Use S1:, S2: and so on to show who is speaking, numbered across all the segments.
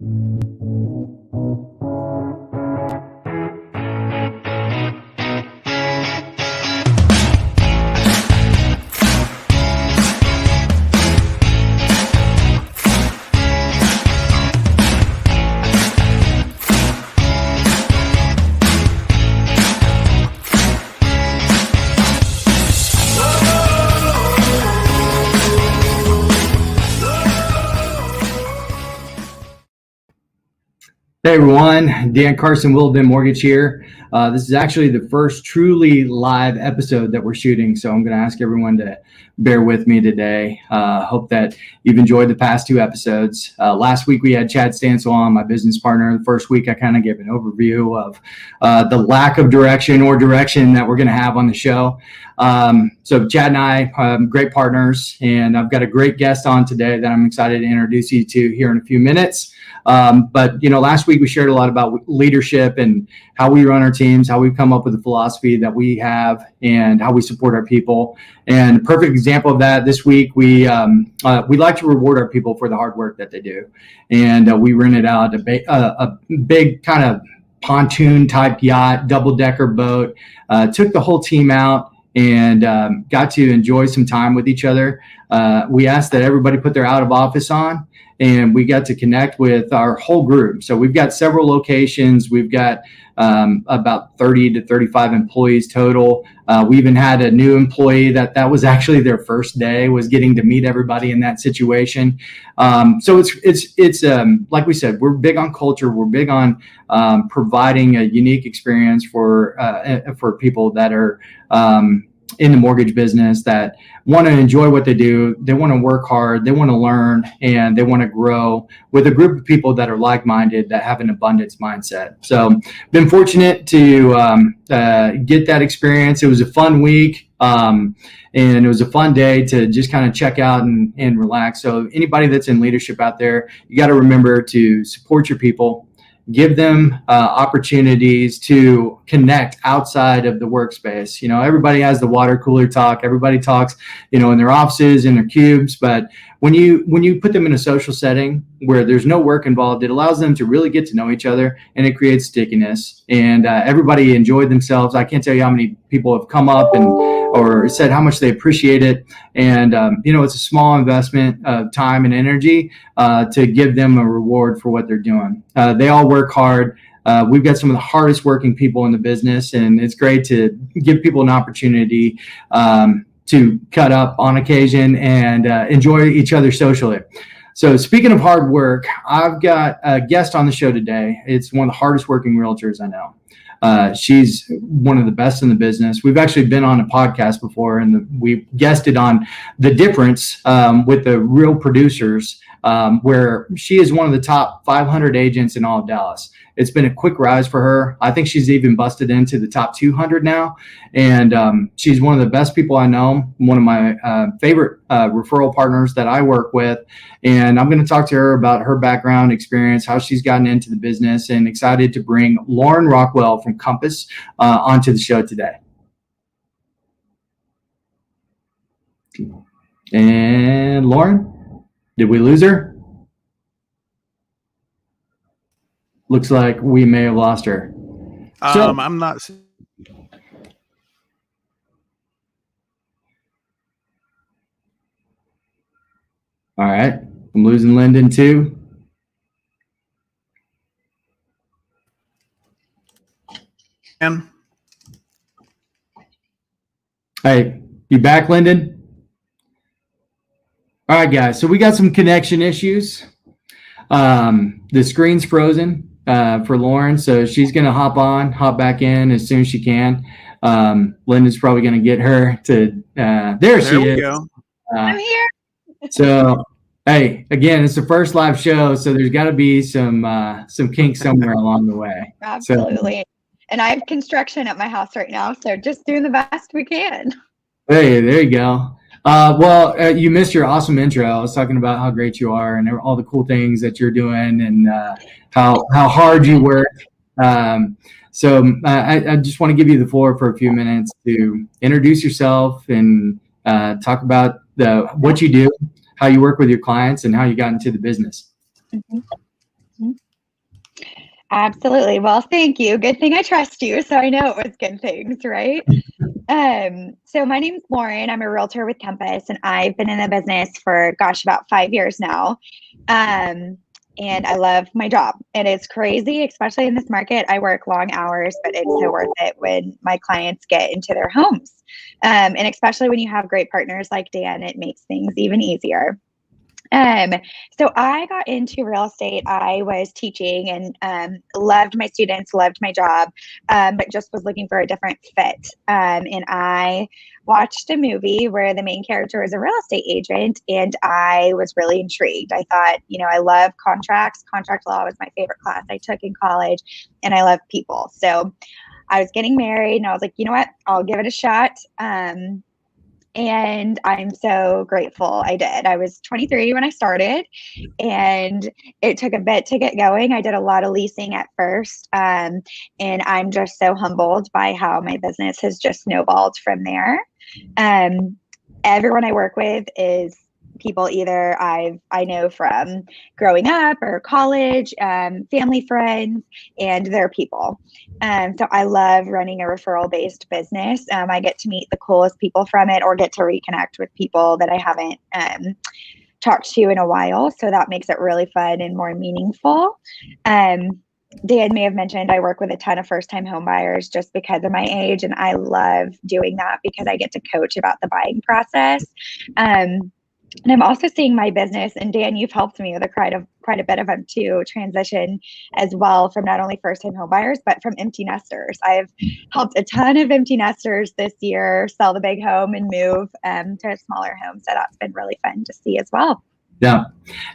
S1: Hey everyone, Dan Carson, Willowbend Mortgage here. This is actually the first truly live episode that we're shooting, so I'm going to ask everyone to bear with me today. Hope that you've enjoyed the past two episodes. Last week we had Chad Stansel on, my business partner. The first week I kind of gave an overview of the lack of direction or direction that we're going to have on the show. So Chad and I, great partners, and I've got a great guest on today that I'm excited to introduce you to here in a few minutes. But last week we shared a lot about leadership and how we run our teams, how we've come up with a philosophy that we have, and how we support our people. And a perfect example of that this week, we like to reward our people for the hard work that they do. And we rented out a big kind of pontoon type yacht, double decker boat, took the whole team out and got to enjoy some time with each other. We asked that everybody put their out of office on, and we got to connect with our whole group. So we've got several locations. We've got about 30 to 35 employees total. We even had a new employee that was actually their first day, was getting to meet everybody in that situation. So it's like we said, we're big on culture. We're big on providing a unique experience for people that are in the mortgage business, that want to enjoy what they do. They want to work hard, they want to learn, and they want to grow with a group of people that are like-minded, that have an abundance mindset. So been fortunate to get that experience. It was a fun week. And it was a fun day to just kind of check out and relax. So anybody that's in leadership out there, you got to remember to support your people. Give them opportunities to connect outside of the workspace. Everybody has the water cooler talk. Everybody talks, in their offices, in their cubes. But when you put them in a social setting where there's no work involved, it allows them to really get to know each other, and it creates stickiness. And everybody enjoyed themselves. I can't tell you how many people have come up or said how much they appreciate it. And it's a small investment of time and energy to give them a reward for what they're doing. They all work hard. We've got some of the hardest working people in the business, and it's great to give people an opportunity to cut up on occasion and enjoy each other socially. So speaking of hard work, I've got a guest on the show today. It's one of the hardest working realtors I know. She's one of the best in the business. We've actually been on a podcast before, and we guested on the difference with the real producers, where she is one of the top 500 agents in all of Dallas. It's been a quick rise for her. I think she's even busted into the top 200 now. And she's one of the best people I know, one of my favorite referral partners that I work with. And I'm going to talk to her about her background, experience, how she's gotten into the business, and excited to bring Lauren Rockwell from Compass onto the show today. And Lauren, did we lose her? Looks like we may have lost her.
S2: I'm not.
S1: All right. I'm losing Lyndon too. Hey, you back, Lyndon? All right, guys. So we got some connection issues. The screen's frozen for Lauren, so she's going to hop back in as soon as she can. Lyndon's probably going to get her to there she is. Go.
S3: I'm here.
S1: So, hey, again, it's the first live show, so there's got to be some kinks somewhere along the way.
S3: Absolutely. So, and I have construction at my house right now, so just doing the best we can.
S1: Hey, there you go. You missed your awesome intro. I was talking about how great you are and all the cool things that you're doing, and how hard you work. So I just want to give you the floor for a few minutes to introduce yourself and talk about what you do, how you work with your clients, and how you got into the business.
S3: Mm-hmm. Absolutely. Well, thank you. Good thing I trust you, so I know it was good things, right? So my name's Lauren. I'm a realtor with Compass, and I've been in the business for, gosh, about 5 years now. And I love my job. It is crazy, especially in this market. I work long hours, but it's so worth it when my clients get into their homes. And especially when you have great partners like Dan, it makes things even easier. Um, so I got into real estate. I was teaching and loved my students, loved my job, but just was looking for a different fit. And I watched a movie where the main character was a real estate agent, and I was really intrigued. I thought, I love contracts. Contract law was my favorite class I took in college, and I love people. So I was getting married, and I was like, you know what? I'll give it a shot. And I'm so grateful I did. I was 23 when I started, and it took a bit to get going. I did a lot of leasing at first, and I'm just so humbled by how my business has just snowballed from there. Everyone I work with is people either I know from growing up or college, family, friends, and they're people. So I love running a referral-based business. I get to meet the coolest people from it, or get to reconnect with people that I haven't talked to in a while. So that makes it really fun and more meaningful. Dan may have mentioned I work with a ton of first-time home buyers just because of my age, and I love doing that because I get to coach about the buying process. And I'm also seeing my business, and Dan, you've helped me with quite a bit of them too, transition as well from not only first-time home buyers, but from empty nesters. I've helped a ton of empty nesters this year sell the big home and move to a smaller home. So that's been really fun to see as well.
S1: Yeah.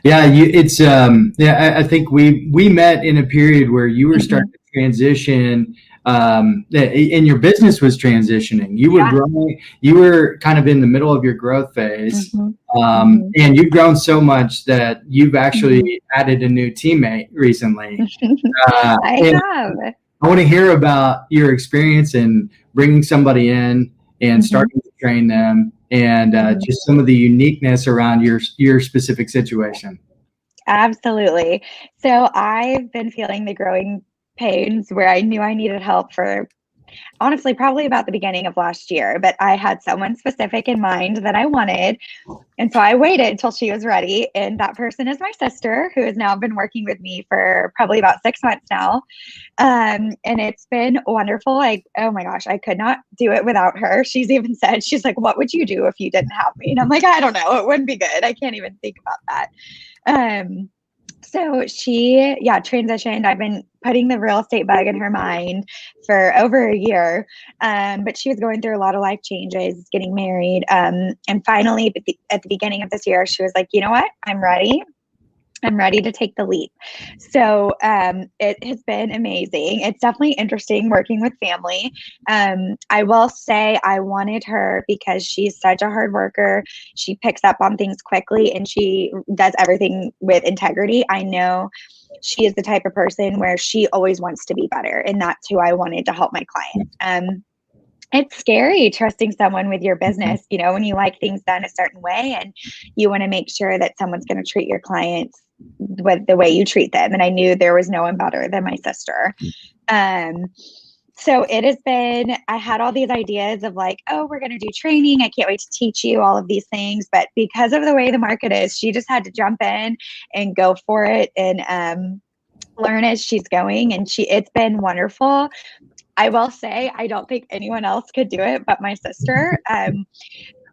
S1: I think we met in a period where you were starting to transition, and your business was transitioning. You were growing. You were kind of in the middle of your growth phase, and you've grown so much that you've actually added a new teammate recently.
S3: I have.
S1: I want to hear about your experience in bringing somebody in and starting to train them, and just some of the uniqueness around your specific situation.
S3: Absolutely. So I've been feeling the growing pains where I knew I needed help for, honestly, probably about the beginning of last year, but I had someone specific in mind that I wanted. And so I waited until she was ready. And that person is my sister, who has now been working with me for probably about 6 months now. And it's been wonderful. Oh my gosh, I could not do it without her. She's even said, she's like, what would you do if you didn't have me? And I'm like, I don't know. It wouldn't be good. I can't even think about that. So she, transitioned. I've been putting the real estate bug in her mind for over a year. But she was going through a lot of life changes, getting married. And finally, at the beginning of this year, she was like, you know what? I'm ready. I'm ready to take the leap. So it has been amazing. It's definitely interesting working with family. I will say I wanted her because she's such a hard worker. She picks up on things quickly, and she does everything with integrity. I know she is the type of person where she always wants to be better, and that's who I wanted to help my clients. It's scary trusting someone with your business, when you like things done a certain way and you want to make sure that someone's going to treat your clients with the way you treat them. And I knew there was no one better than my sister. So it has been, I had all these ideas of like, oh, we're going to do training. I can't wait to teach you all of these things. But because of the way the market is, she just had to jump in and go for it and learn as she's going. And it's been wonderful. I will say, I don't think anyone else could do it but my sister.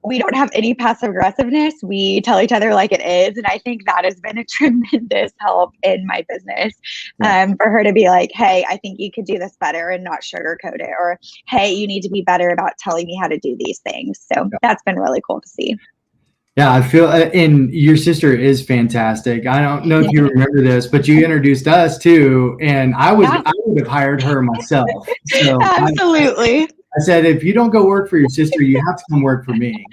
S3: We don't have any passive aggressiveness. We tell each other like it is. And I think that has been a tremendous help in my business, for her to be like, hey, I think you could do this better and not sugarcoat it. Or, hey, you need to be better about telling me how to do these things. So that's been really cool to see.
S1: Yeah, I feel, and your sister is fantastic. I don't know if you remember this, but you introduced us too, and I would have hired her myself. So
S3: absolutely.
S1: I said, if you don't go work for your sister, you have to come work for me.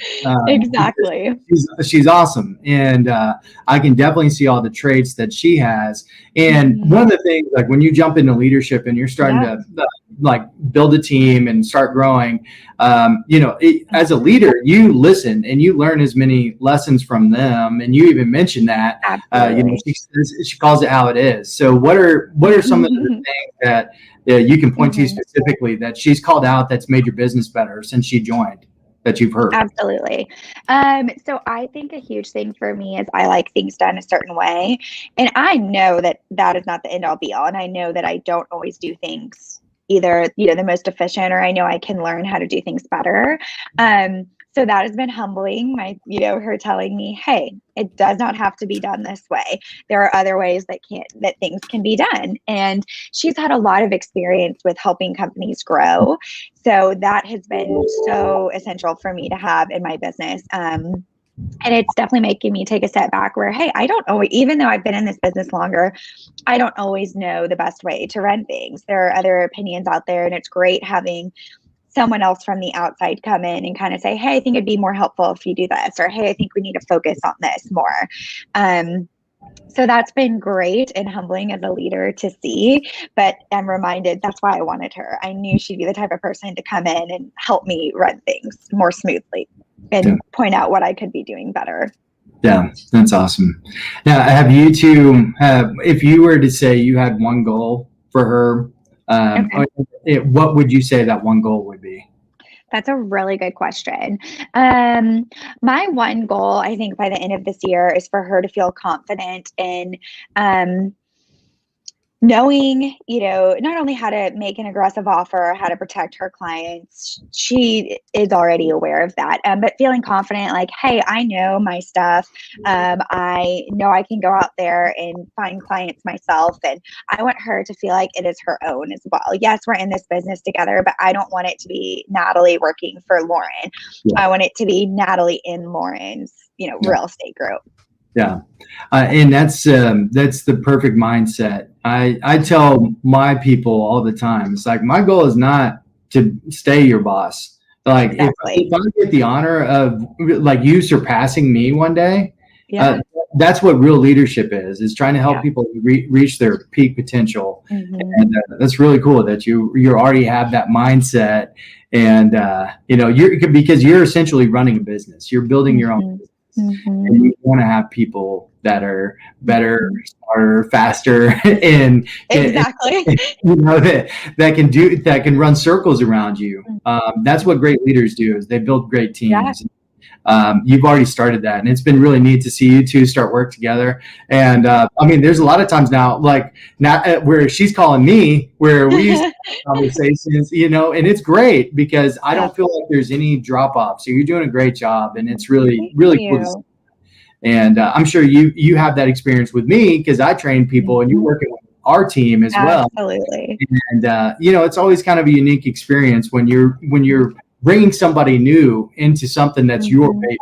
S3: Exactly.
S1: She's awesome, and I can definitely see all the traits that she has. And one of the things, like when you jump into leadership and you're starting to like build a team and start growing, as a leader, you listen and you learn as many lessons from them. And you even mentioned that, she calls it how it is. So what are some of the things that you can point to specifically that she's called out that's made your business better since she joined, that you've heard?
S3: Absolutely. So I think a huge thing for me is I like things done a certain way. And I know that that is not the end all be all. And I know that I don't always do things either, the most efficient, or I know I can learn how to do things better. So that has been humbling, her telling me, hey, it does not have to be done this way. There are other ways that things can be done. And she's had a lot of experience with helping companies grow. So that has been so essential for me to have in my business. And it's definitely making me take a step back where, hey, I don't always, even though I've been in this business longer, I don't always know the best way to run things. There are other opinions out there, and it's great having someone else from the outside come in and kind of say, hey, I think it'd be more helpful if you do this, or hey, I think we need to focus on this more. So that's been great and humbling as a leader to see, but I'm reminded that's why I wanted her. I knew she'd be the type of person to come in and help me run things more smoothly and point out what I could be doing better.
S1: Yeah, that's awesome. Now, have you two, if you were to say you had one goal for her, what would you say that one goal would be?
S3: That's a really good question. My one goal, I think, by the end of this year is for her to feel confident in knowing, not only how to make an aggressive offer, how to protect her clients. She is already aware of that, but feeling confident, like, hey, I know my stuff. I know I can go out there and find clients myself. And I want her to feel like it is her own as well. Yes, we're in this business together, but I don't want it to be Natalie working for Lauren. Yeah. I want it to be Natalie in Lauren's, real estate group.
S1: Yeah. And that's the perfect mindset. I tell my people all the time, it's like, my goal is not to stay your boss. Like, exactly. if I get the honor of like you surpassing me one day, that's what real leadership is trying to help people reach their peak potential. And that's really cool that you already have that mindset. And, because you're essentially running a business, you're building your own business. And you want to have people that are better, smarter, faster, and
S3: exactly,
S1: that can run circles around you. That's what great leaders do, is they build great teams. You've already started that, and it's been really neat to see you two start work together. And there's a lot of times now, like where she's calling me, where we used to have conversations, and it's great because I don't feel like there's any drop off. So you're doing a great job, and it's really, really cool to see. And I'm sure you have that experience with me because I train people, and you're working with our team as well.
S3: Absolutely.
S1: And it's always kind of a unique experience when you're bringing somebody new into something that's your baby.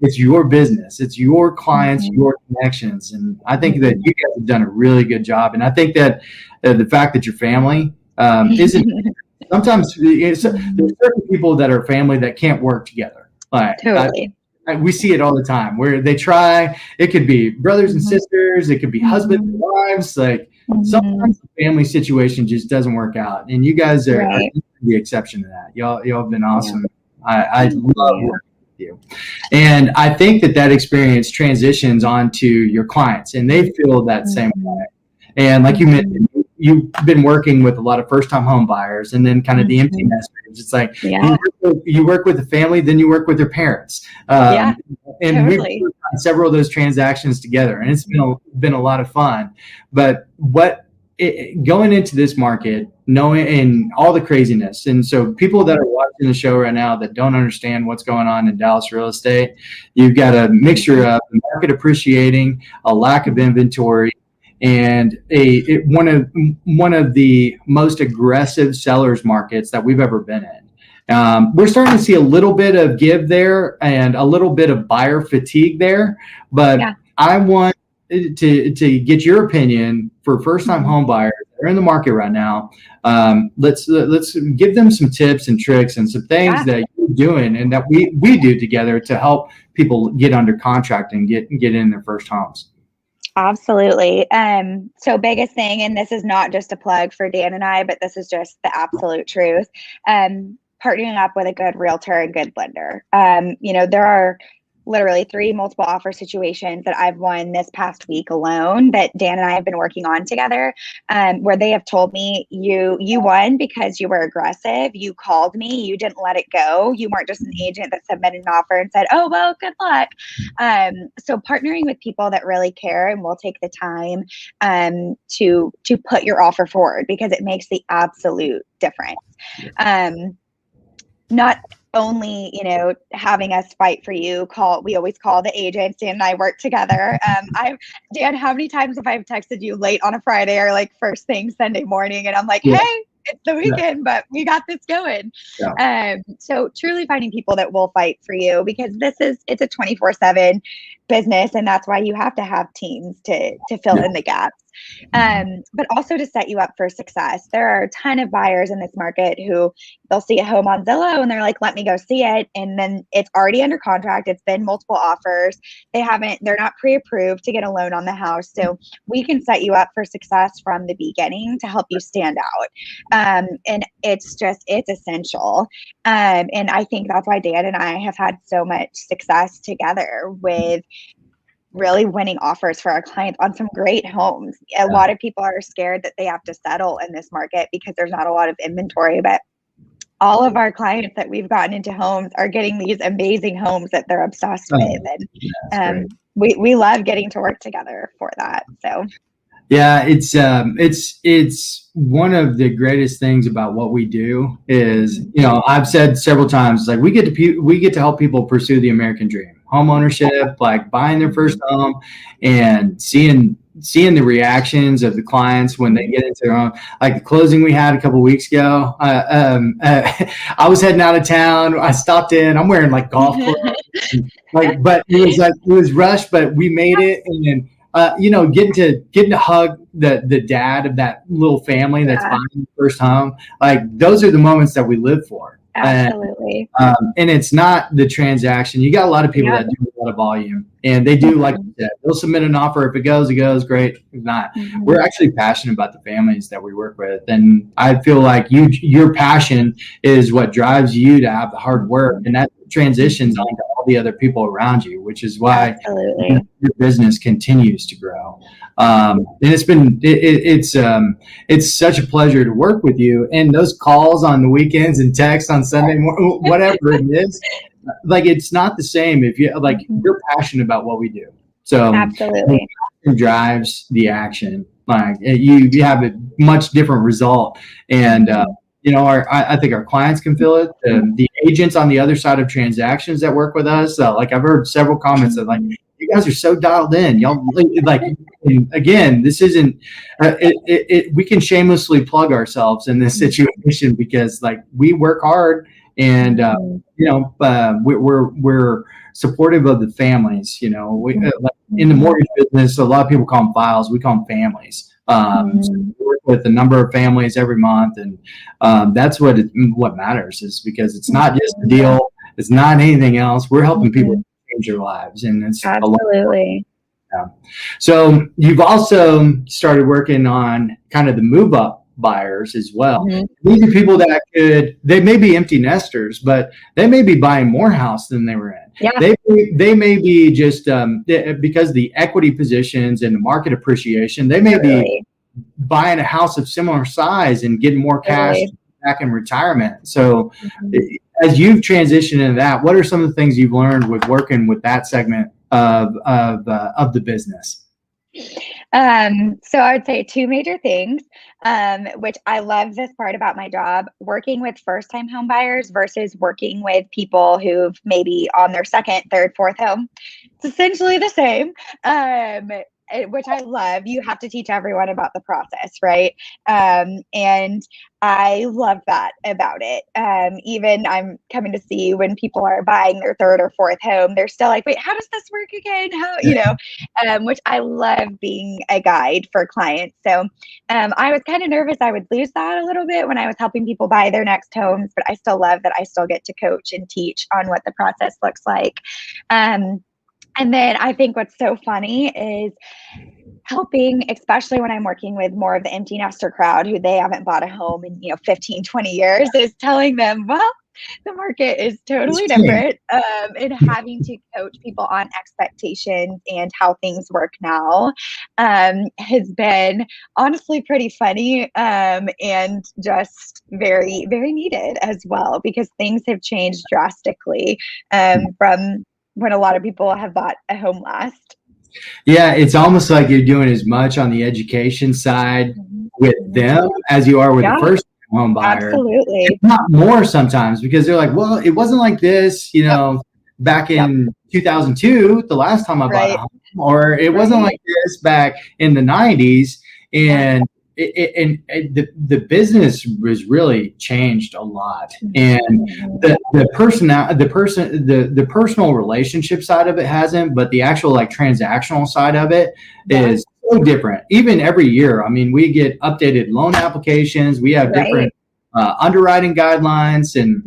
S1: It's your business, it's your clients, your connections. And I think that you guys have done a really good job. And I think that the fact that your family isn't, sometimes there's certain people that are family that can't work together. Like,
S3: totally.
S1: We see it all the time where they try. It could be brothers and sisters, it could be husbands and wives. Like, sometimes the family situation just doesn't work out, and you guys are the exception to that. Y'all have been awesome. I love working with you, and I think that experience transitions onto your clients, and they feel that same way. And like you mentioned, you've been working with a lot of first-time home buyers, and then kind of the empty nesters. It's like you work with the family, then you work with their parents. And we've done several of those transactions together, and it's been a lot of fun. But going into this market, knowing and all the craziness, and so people that are watching the show right now that don't understand what's going on in Dallas real estate, you've got a mixture of market appreciating, a lack of inventory, and one of the most aggressive sellers markets that we've ever been in. We're starting to see a little bit of give there and a little bit of buyer fatigue there, but I want to get your opinion for first-time home buyers that are in the market right now. Let's give them some tips and tricks and some things that you're doing and that we do together to help people get under contract and get in their first homes.
S3: Absolutely. So biggest thing, and this is not just a plug for Dan and I, but this is just the absolute truth. Partnering up with a good realtor and good lender. There are literally 3 multiple offer situations that I've won this past week alone that Dan and I have been working on together, where they have told me, you won because you were aggressive. You called me. You didn't let it go. You weren't just an agent that submitted an offer and said, oh, well, good luck. So partnering with people that really care and will take the time to put your offer forward, because it makes the absolute difference. Not only, having us fight for you, we always call the agents. Dan and I work together. Dan, how many times have I texted you late on a Friday or like first thing Sunday morning? And I'm like,
S1: Yeah.
S3: hey, it's the weekend, but we got this going.
S1: Yeah.
S3: So truly finding people that will fight for you, because it's a 24/7 business. And that's why you have to have teams to fill in the gaps. But also to set you up for success. There are a ton of buyers in this market who they'll see a home on Zillow and they're like, let me go see it. And then it's already under contract. It's been multiple offers. They're not pre-approved to get a loan on the house. So we can set you up for success from the beginning to help you stand out. And it's essential. And I think that's why Dan and I have had so much success together with really winning offers for our clients on some great homes. A lot of people are scared that they have to settle in this market because there's not a lot of inventory, but all of our clients that we've gotten into homes are getting these amazing homes that they're obsessed with. And we love getting to work together for that. So
S1: yeah, it's one of the greatest things about what we do is, I've said several times, like we get to help people pursue the American dream, home ownership, like buying their first home and seeing the reactions of the clients when they get into their own, like the closing we had a couple of weeks ago. I was heading out of town. I stopped in. I'm wearing like golf clothes, but it was rushed, but we made it. And then getting to hug the dad of that little family that's buying the first home, like those are the moments that we live for.
S3: Absolutely.
S1: And it's not the transaction. You got a lot of people that do a lot of volume, and they do, like you said, they'll submit an offer. If it goes, great. If not, we're actually passionate about the families that we work with. And I feel like your passion is what drives you to have the hard work, and that transitions onto all the other people around you, which is why your business continues to grow. And it's such a pleasure to work with you, and those calls on the weekends and texts on Sunday morning, whatever it is, like it's not the same if you like you're passionate about what we do. So
S3: absolutely,
S1: it drives the action. Like you have a much different result, and I think our clients can feel it. The agents on the other side of transactions that work with us, like I've heard several comments that like, you guys are so dialed in. Y'all like, again, this isn't, we can shamelessly plug ourselves in this situation because like we work hard and, we're supportive of the families, like in the mortgage business, a lot of people call them files. We call them families. So we work with a number of families every month, and that's what matters, is because it's not just a deal, it's not anything else. We're helping people change their lives, and it's
S3: absolutely.
S1: So you've also started working on kind of the move up buyers as well. These are people that they may be empty nesters, but they may be buying more house than they were in. They may be just because of the equity positions and the market appreciation, they may be buying a house of similar size and getting more cash back in retirement. So as you've transitioned into that, what are some of the things you've learned with working with that segment of the business?
S3: So I would say 2 major things, which I love this part about my job, working with first-time home buyers versus working with people who've maybe on their second, third, fourth home. It's essentially the same. Which I love. You have to teach everyone about the process, right? And I love that about it. Even I'm coming to see when people are buying their third or fourth home, they're still like, wait, how does this work again? Which I love being a guide for clients. So I was kind of nervous I would lose that a little bit when I was helping people buy their next homes, but I still love that I still get to coach and teach on what the process looks like. And then I think what's so funny is helping, especially when I'm working with more of the empty nester crowd who they haven't bought a home in, 15, 20 years, is telling them, well, the market is totally different, and having to coach people on expectations and how things work now has been honestly pretty funny, and just very, very needed as well, because things have changed drastically from when a lot of people have bought a home last.
S1: Yeah, it's almost like you're doing as much on the education side with them as you are with the first home buyer.
S3: Absolutely.
S1: If not more sometimes, because they're like, well, it wasn't like this, back in 2002, the last time I bought a home, or it wasn't like this back in the 90s. And the business was really changed a lot, and the personal relationship side of it hasn't, but the actual like transactional side of it is so different. Even every year, I mean, we get updated loan applications, we have different underwriting guidelines, and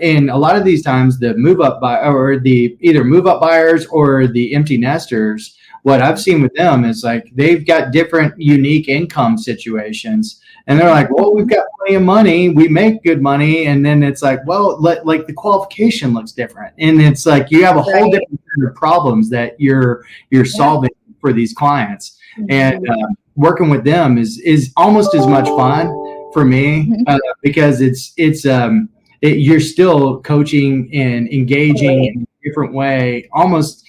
S1: and a lot of these times the move up or the either move up buyers or the empty nesters, what I've seen with them is like they've got different unique income situations, and they're like, well, we've got plenty of money, we make good money, and then it's like, well, like the qualification looks different, and it's like you have a whole different kind of problems that you're solving for these clients, and working with them is almost as much fun for me because you're still coaching and engaging in a different way, almost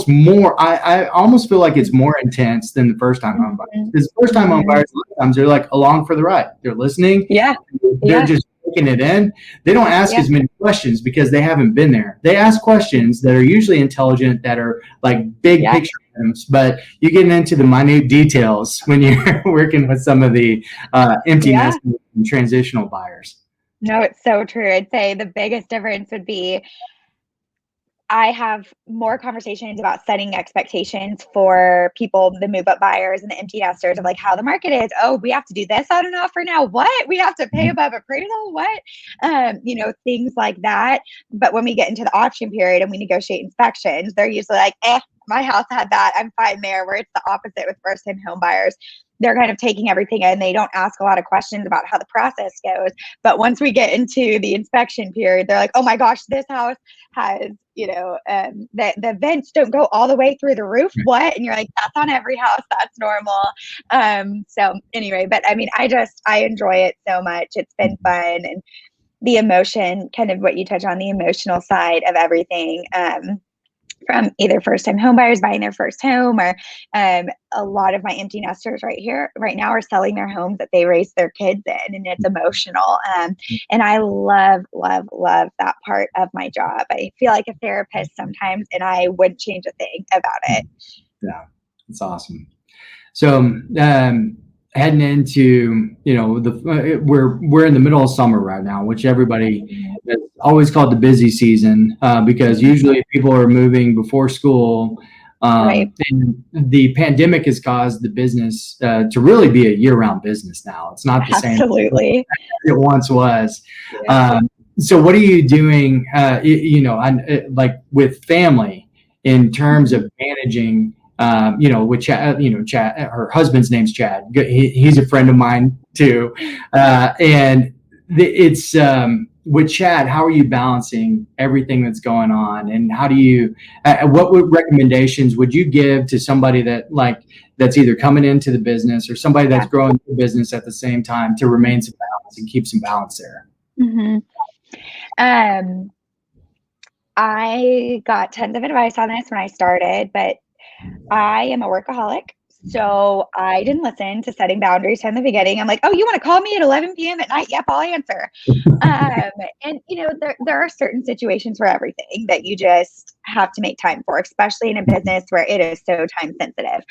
S1: more. I almost feel like it's more intense than the first time home buyers. Because first time home buyers, a lot of times they're like along for the ride. They're listening. They're just taking it in. They don't ask as many questions because they haven't been there. They ask questions that are usually intelligent, that are like big picture items, but you get into the minute details when you're working with some of the empty nest and transitional buyers.
S3: No, it's so true. I'd say the biggest difference would be I have more conversations about setting expectations for people, the move up buyers and the empty nesters, of like how the market is. Oh, we have to do this on an offer now. What? We have to pay above appraisal. What? Things like that. But when we get into the auction period and we negotiate inspections, they're usually like, my house had that, I'm fine there. Where it's the opposite with first time home buyers. They're kind of taking everything in. They don't ask a lot of questions about how the process goes. But once we get into the inspection period, they're like, oh my gosh, this house has, the vents don't go all the way through the roof. What? And you're like, that's on every house. That's normal. So anyway, but I mean, I enjoy it so much. It's been fun. And the emotion, kind of what you touch on, the emotional side of everything, from either first-time home buyers buying their first home, or a lot of my empty nesters right now are selling their homes that they raised their kids in, and it's emotional. And I love, love, love that part of my job. I feel like a therapist sometimes, and I wouldn't change a thing about it.
S1: Yeah, it's awesome. So heading into, we're in the middle of summer right now, which everybody is always called the busy season because usually people are moving before school. And the pandemic has caused the business to really be a year-round business now. It's not the same as it once was. So what are you doing, like with family in terms of managing with Chad, her husband's name's Chad. He's a friend of mine too. And it's, with Chad, how are you balancing everything that's going on? And how do you, what recommendations would you give to somebody that's either coming into the business or somebody that's growing the business at the same time to remain some balance and keep some balance there?
S3: I got tons of advice on this when I started, but I am a workaholic, so I didn't listen to setting boundaries from the beginning. I'm like, oh, you want to call me at 11 p.m. at night? Yep, I'll answer. And there are certain situations for everything that you just have to make time for, especially in a business where it is so time sensitive.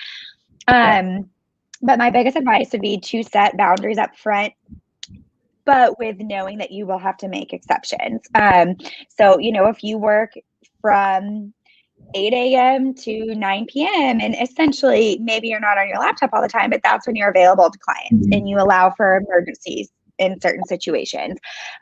S3: But my biggest advice would be to set boundaries up front, but with knowing that you will have to make exceptions. So, if you work from 8 a.m. to 9 p.m. and essentially maybe you're not on your laptop all the time, but that's when you're available to clients and you allow for emergencies in certain situations.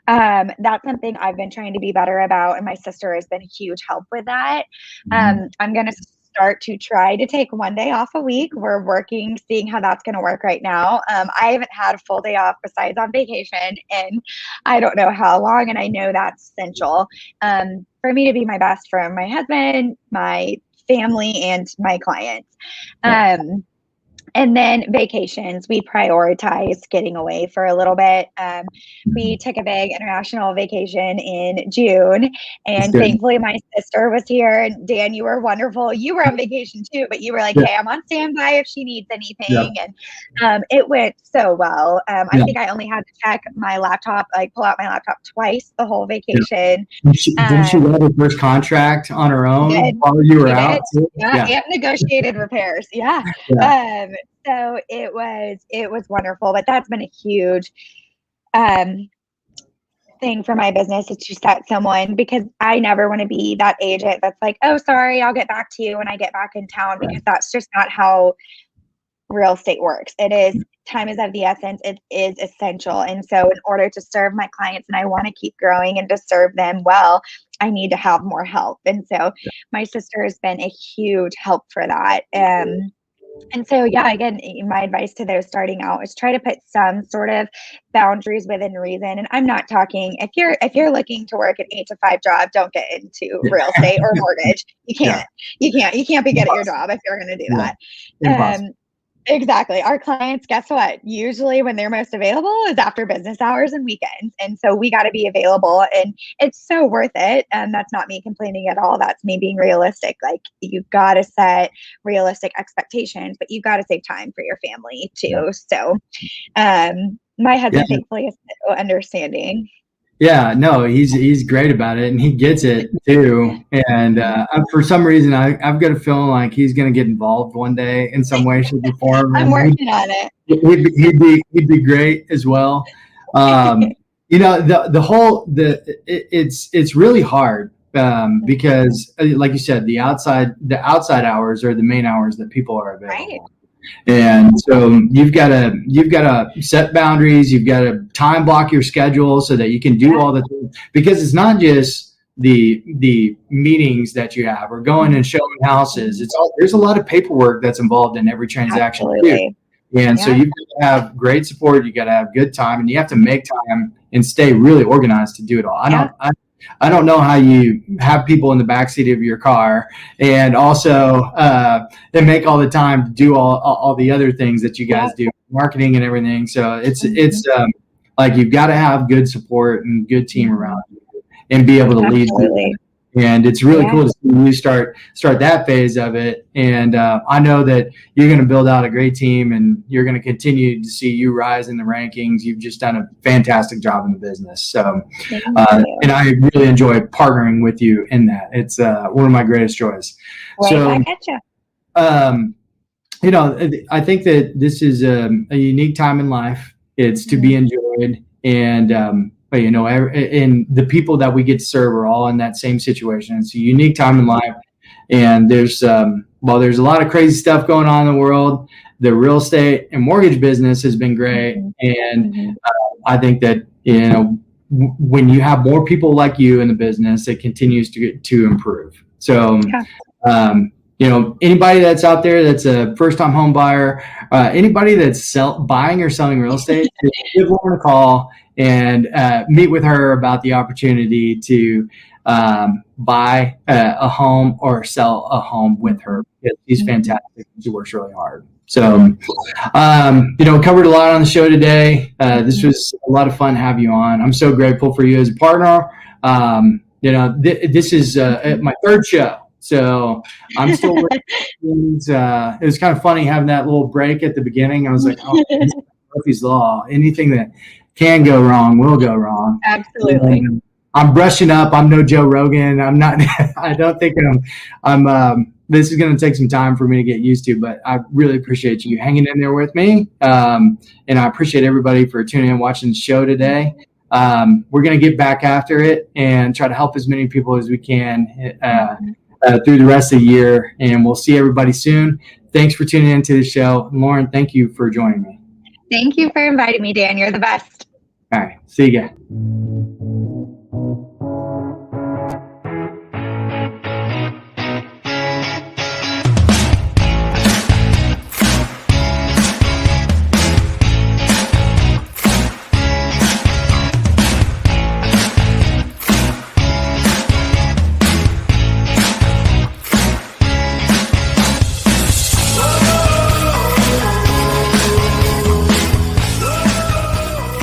S3: That's something I've been trying to be better about, and my sister has been a huge help with that. I'm going to start to try to take one day off a week. We're working, seeing how that's going to work right now. I haven't had a full day off besides on vacation, and I don't know how long. And I know that's essential for me to be my best for my husband, my family, and my clients. And then vacations, we prioritize getting away for a little bit. We took a big international vacation in June, and thankfully my sister was here. And Dan, you were wonderful. You were on vacation too, but you were like, hey, I'm on standby if she needs anything. And it went so well. I think I only had to check my laptop, like pull out my laptop twice the whole vacation.
S1: Didn't she write her first contract on her own while you were out?
S3: And negotiated repairs. So it was wonderful, but that's been a huge thing for my business, is to set someone, because I never want to be that agent that's like, oh, sorry, I'll get back to you when I get back in town, because that's just not how real estate works. It is, time is of the essence. It is essential. And so in order to serve my clients, and I want to keep growing and to serve them well, I need to have more help. And so my sister has been a huge help for that. And so, again, my advice to those starting out is try to put some sort of boundaries within reason. And I'm not talking, if you're looking to work an 8-to-5 job, don't get into real estate or mortgage. You can't be good at your job if you're going to do that. Exactly. Our clients, guess what? Usually when they're most available is after business hours and weekends. And so we got to be available, and it's so worth it. And that's not me complaining at all. That's me being realistic. Like, you've got to set realistic expectations, but you've got to save time for your family too. So my husband thankfully is so understanding.
S1: Yeah, no, he's great about it, and he gets it too. And for some reason, I've got a feeling like he's going to get involved one day in some way, shape, or form.
S3: I'm working on it.
S1: He'd be great as well. You know, it's really hard because, like you said, the outside hours are the main hours that people are available. Right. And so you've got to set boundaries. You've got to time block your schedule so that you can do all the things, because it's not just the meetings that you have or going and showing houses. There's a lot of paperwork that's involved in every transaction too. And so you've got to have great support. You got to have good time, and you have to make time and stay really organized to do it all. I don't know how you have people in the backseat of your car and also they make all the time to do all the other things that you guys do, marketing and everything. So it's like, you've got to have good support and good team around you and be able to lead. And it's really cool to see you start that phase of it. And I know that you're going to build out a great team, and you're going to continue to see you rise in the rankings. You've just done a fantastic job in the business. So, and I really enjoy partnering with you in that. It's one of my greatest joys. So,
S3: I getcha.
S1: You know, I think that this is a unique time in life. It's to be enjoyed, and but, you know, and the people that we get to serve are all in that same situation. It's a unique time in life, and there's a lot of crazy stuff going on in the world. The real estate and mortgage business has been great, and I think that, you know, when you have more people like you in the business, it continues to improve. So, you know, anybody that's out there that's a first-time home buyer, anybody that's buying or selling real estate, give Lauren a call and meet with her about the opportunity to buy a home or sell a home with her. She's fantastic. She works really hard. So, you know, covered a lot on the show today. This was a lot of fun to have you on. I'm so grateful for you as a partner. You know, this is my third show. So I'm still working things. It was kind of funny having that little break at the beginning. I was like, oh, Murphy's Law. Anything that can go wrong will go wrong.
S3: Absolutely.
S1: And I'm brushing up. I'm no Joe Rogan. I'm not. I don't think I'm. This is going to take some time for me to get used to, but I really appreciate you hanging in there with me. And I appreciate everybody for tuning in and watching the show today. We're going to get back after it and try to help as many people as we can through the rest of the year, and we'll see everybody soon. Thanks for tuning into the show. Lauren, thank you for joining me.
S3: Thank you for inviting me, Dan. You're the best.
S1: All right. See you again.